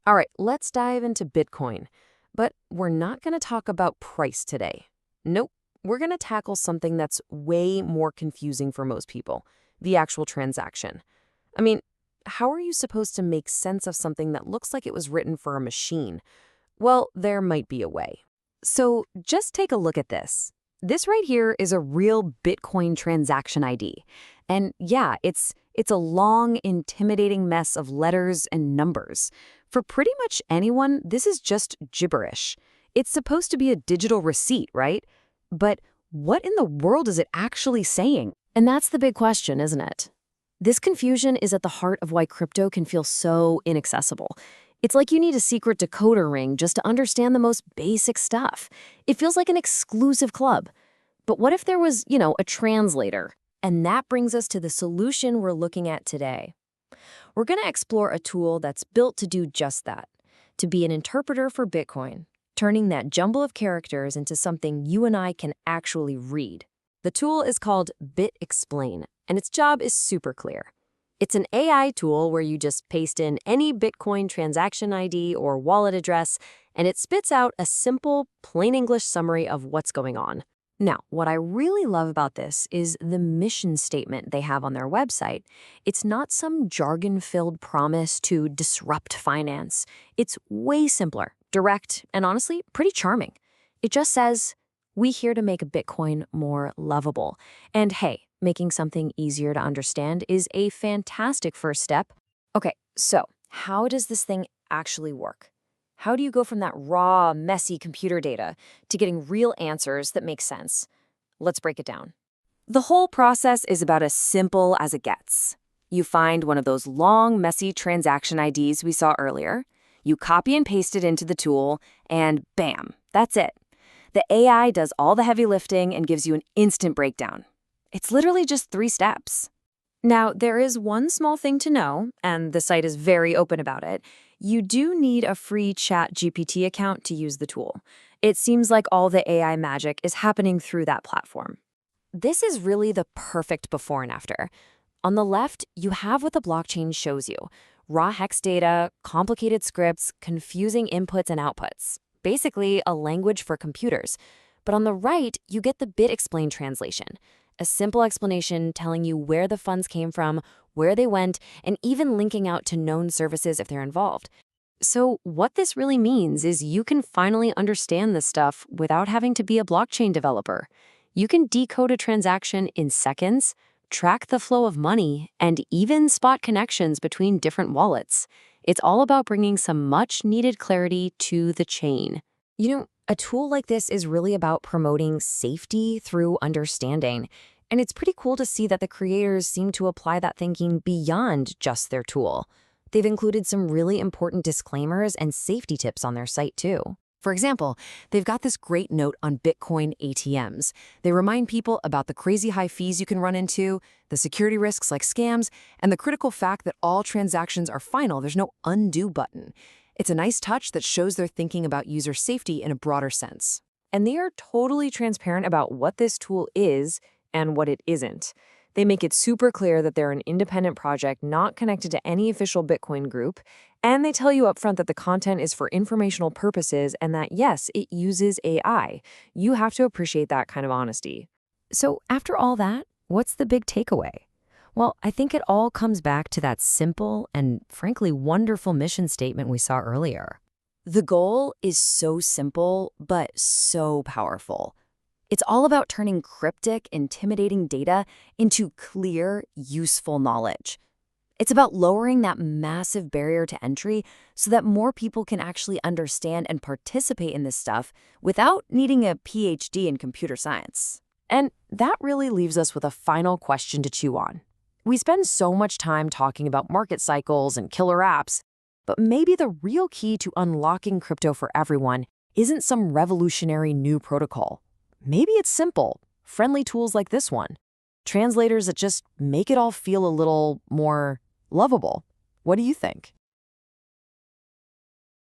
All right, let's dive into Bitcoin. But we're not going to talk about price today. Nope, we're going to tackle something that's way more confusing for most people, the actual transaction. I mean, how are you supposed to make sense of something that looks like it was written for a machine? Well, there might be a way. So just take a look at this. This right here is a real Bitcoin transaction ID. And yeah, it's a long, intimidating mess of letters and numbers. For pretty much anyone, this is just gibberish. It's supposed to be a digital receipt, right? But what in the world is it actually saying? And that's the big question, isn't it? This confusion is at the heart of why crypto can feel so inaccessible. It's like you need a secret decoder ring just to understand the most basic stuff. It feels like an exclusive club. But what if there was, a translator? And that brings us to the solution we're looking at today. We're going to explore a tool that's built to do just that, to be an interpreter for Bitcoin, turning that jumble of characters into something you and I can actually read. The tool is called BitExplain, and its job is super clear. It's an AI tool where you just paste in any Bitcoin transaction ID or wallet address, and it spits out a simple, plain English summary of what's going on. Now, what I really love about this is the mission statement they have on their website. It's not some jargon-filled promise to disrupt finance. It's way simpler, direct, and honestly, pretty charming. It just says, "We here to make Bitcoin more lovable." And hey, making something easier to understand is a fantastic first step. Okay, so how does this thing actually work? How do you go from that raw, messy computer data to getting real answers that make sense? Let's break it down. The whole process is about as simple as it gets. You find one of those long, messy transaction IDs we saw earlier, you copy and paste it into the tool, and bam, that's it. The AI does all the heavy lifting and gives you an instant breakdown. It's literally just 3 steps. Now, there is one small thing to know, and the site is very open about it. You do need a free ChatGPT account to use the tool. It seems like all the AI magic is happening through that platform. This is really the perfect before and after. On the left, you have what the blockchain shows you: raw hex data, complicated scripts, confusing inputs and outputs. Basically, a language for computers. But on the right, you get the BitExplain translation, a simple explanation telling you where the funds came from, where they went, and even linking out to known services if they're involved. So what this really means is you can finally understand this stuff without having to be a blockchain developer. You can decode a transaction in seconds, track the flow of money, and even spot connections between different wallets. It's all about bringing some much-needed clarity to the chain. A tool like this is really about promoting safety through understanding. And it's pretty cool to see that the creators seem to apply that thinking beyond just their tool. They've included some really important disclaimers and safety tips on their site, too. For example, they've got this great note on Bitcoin ATMs. They remind people about the crazy high fees you can run into, the security risks like scams, and the critical fact that all transactions are final. There's no undo button. It's a nice touch that shows they're thinking about user safety in a broader sense. And they are totally transparent about what this tool is and what it isn't. They make it super clear that they're an independent project not connected to any official Bitcoin group, and they tell you upfront that the content is for informational purposes and that, yes, it uses AI. You have to appreciate that kind of honesty. So after all that, what's the big takeaway? Well, I think it all comes back to that simple and, frankly, wonderful mission statement we saw earlier. The goal is so simple, but so powerful. It's all about turning cryptic, intimidating data into clear, useful knowledge. It's about lowering that massive barrier to entry so that more people can actually understand and participate in this stuff without needing a PhD in computer science. And that really leaves us with a final question to chew on. We spend so much time talking about market cycles and killer apps, but maybe the real key to unlocking crypto for everyone isn't some revolutionary new protocol. Maybe it's simple, friendly tools like this one. Translators that just make it all feel a little more lovable. What do you think?